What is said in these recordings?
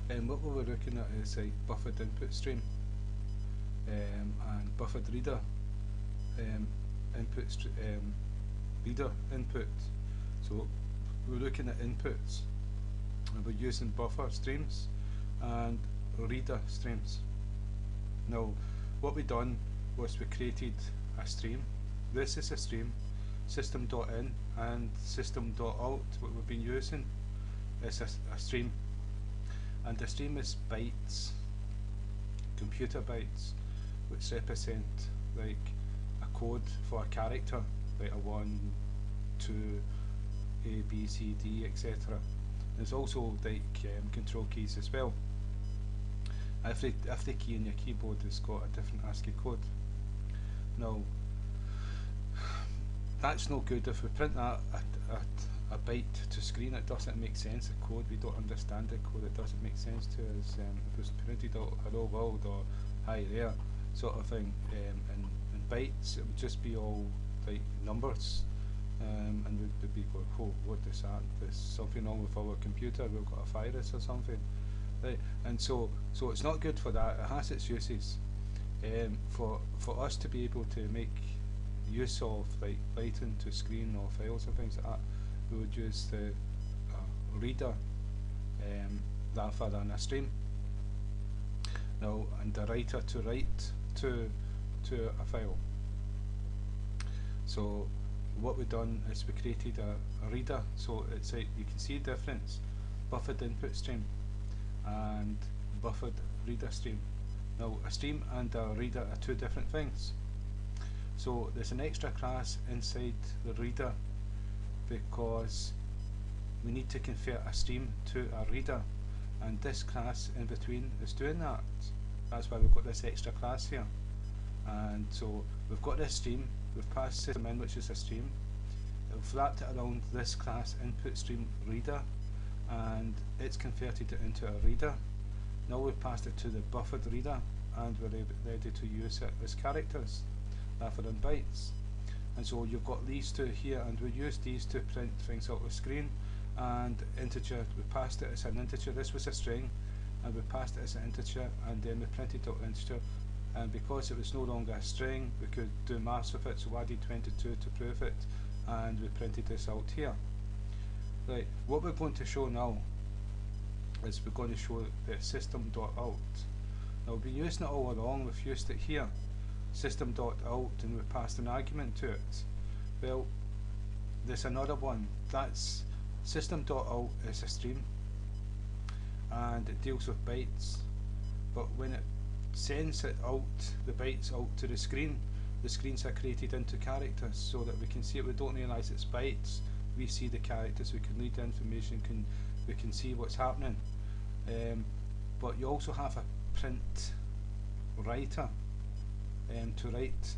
And what we were looking at is like buffered input stream and buffered reader reader input. So we're looking at inputs and we're using buffer streams and reader streams. Now what we done was we created a stream. This is a stream, System.in and System.out, what we've been using is a stream, and the stream is bytes, computer bytes, which represent like a code for a character, like a 1, 2, A, B, C, D, etc. There's also like control keys as well. Every key in your keyboard has got a different ASCII code. Now that's no good. If we print that a byte to screen, it doesn't make sense. The code, we don't understand the code, it doesn't make sense to us. If it was printed out hello world or hi there sort of thing in bytes, it would just be all like numbers, and we'd be going, oh, what is that? There's something wrong with our computer, we've got a virus or something. Right. And so it's not good for that. It has its uses. For us to be able to make use of like writing to screen or files and things like that, we would use the reader rather than a stream. Now, and the writer to write to a file. So what we've done is we created a reader. So it's like you can see the difference: buffered input stream and buffered reader stream. Now a stream and a reader are two different things. So there's an extra class inside the reader because we need to convert a stream to a reader, and this class in between is doing that. That's why we've got this extra class here. And so we've got this stream, we've passed system in, which is a stream, we've wrapped it around this class input stream reader, and it's converted it into a reader. Now we've passed it to the buffered reader and we're ready to use it as characters rather than bytes. And so you've got these two here, and we use these to print things out of the screen. And integer, we passed it as an integer. This was a string and we passed it as an integer, and then we printed out integer, and because it was no longer a string we could do maths with it, so we added 22 to prove it, and we printed this out here. Right, what we're going to show now is we're going to show the System.out. Now we've been using it all along, we've used it here, System.out, and we passed an argument to it. Well, there's another one. That's System.out is a stream and it deals with bytes, but when it sends it out, the bytes out to the screens are created into characters so that we can see it. We don't realise it's bytes, we see the characters, we can read the information, we can see what's happening. But you also have a PrintWriter to write.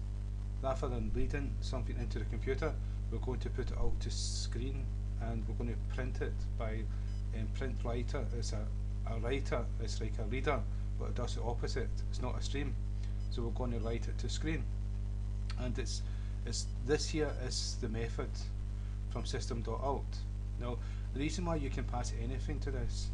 Rather than reading something into the computer, we're going to put it out to screen and we're going to print it by PrintWriter. Is a writer, it's like a reader, but it does the opposite. It's not a stream, so we're going to write it to screen. And this here is the method from System.out. Now the reason why you can pass anything to this,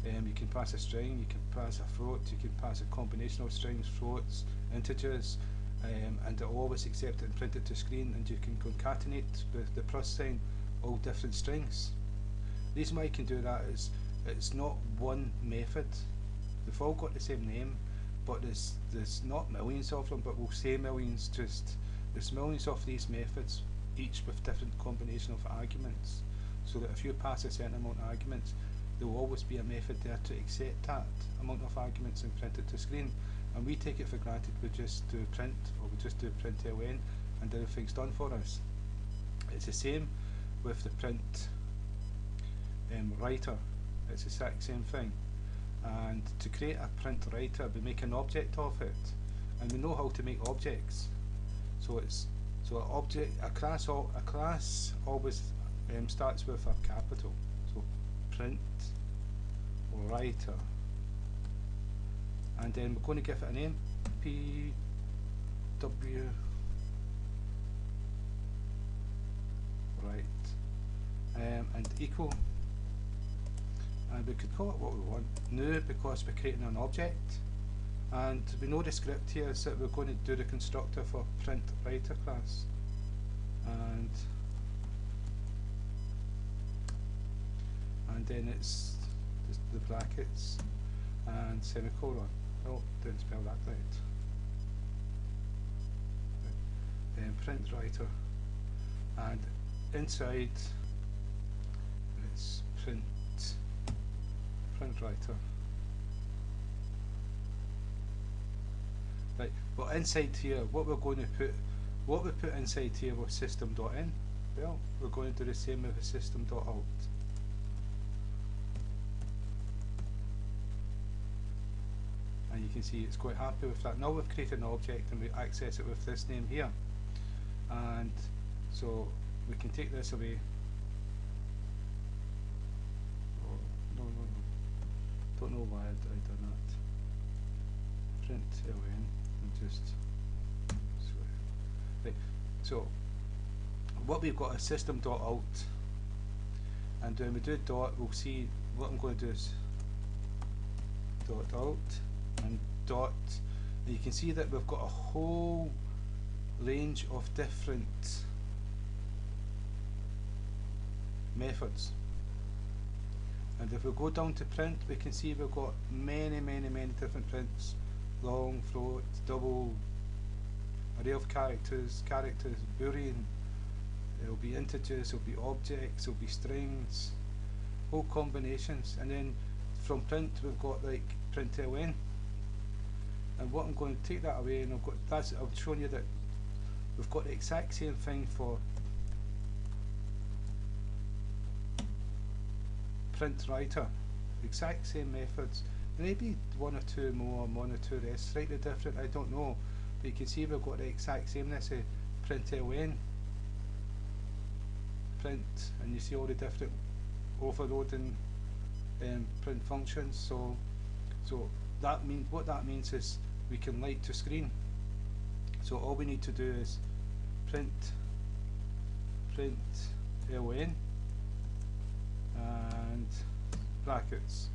you can pass a string, you can pass a float, you can pass a combination of strings, floats, integers, and it will always accept it and print it to screen, and you can concatenate with the plus sign all different strings. The reason why you can do that is it's not one method. They've all got the same name, but there's not millions of them, but we'll say millions. Just there's millions of these methods, each with different combination of arguments, so that if you pass a certain amount of arguments, there will always be a method there to accept that amount of arguments and print it to screen. And we take it for granted, we just do print, or we just do println, and everything's done for us. It's the same with the print writer. It's the exact same thing. And to create a print writer, we make an object of it, and we know how to make objects. So a class always starts with a capital. So print writer, and then we're going to give it a name, PW right, and equal, and we could call it what we want. New, because we're creating an object, and we know the script here is that we're going to do the constructor for PrintWriter class, and then it's just the brackets and semicolon. Oh, didn't spell that right. Then PrintWriter, and inside it's PrintWriter. Right, but inside here, what we're going to put, what we put inside here was System.in. Well, we're going to do the same with the System.out. And you can see it's quite happy with that. Now we've created an object and we access it with this name here. And so we can take this away. Oh, no. Don't know why I've done that. Print LN and just right. So what we've got is System.out, and when we do dot, we'll see what I'm going to do is .out and dot, and you can see that we've got a whole range of different methods. And if we go down to print, we can see we've got many different prints: long, float, double, array of characters, boolean, there'll be integers, there'll be objects, there'll be strings, whole combinations. And then from print we've got like println, and what I'm going to take that away, and I've shown you that we've got the exact same thing for PrintWriter, exact same methods, maybe one or two more, one or two less, slightly different, I don't know, but you can see we've got the exact sameness of println, print, and you see all the different overloading print functions. So that means, what that means is we can light to screen. So all we need to do is println and brackets,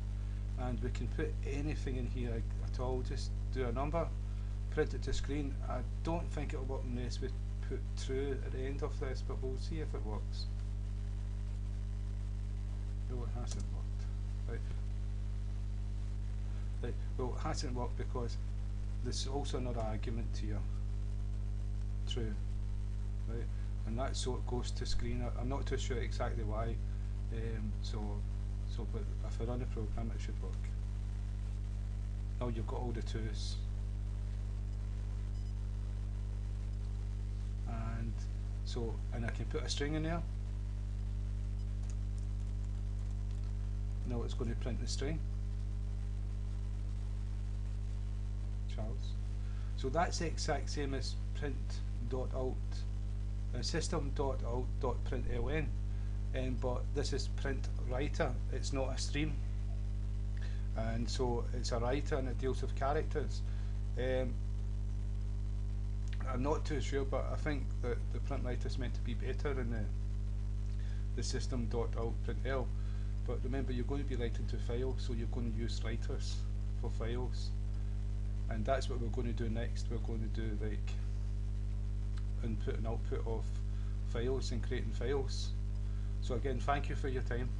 and we can put anything in here at all. Just do a number, print it to screen. I don't think it'll work unless we put true at the end of this, but we'll see if it works. No, it hasn't worked. Right. Well, it hasn't worked because there's also another argument here, true, right, and that's so it goes to screen. I'm not too sure exactly why, but if I run the program it should work. Now you've got all the twos, and I can put a string in there. Now it's going to print the string, Charles. So that's the exact same as print.out, system.out.println, but this is PrintWriter. It's not a stream, and so it's a writer and it deals with characters. I'm not too sure, but I think that the PrintWriter is meant to be better than the system.out.println. But remember, you're going to be writing to files, so you're going to use writers for files, and that's what we're going to do next. We're going to do like input and output of files and creating files. So again, thank you for your time.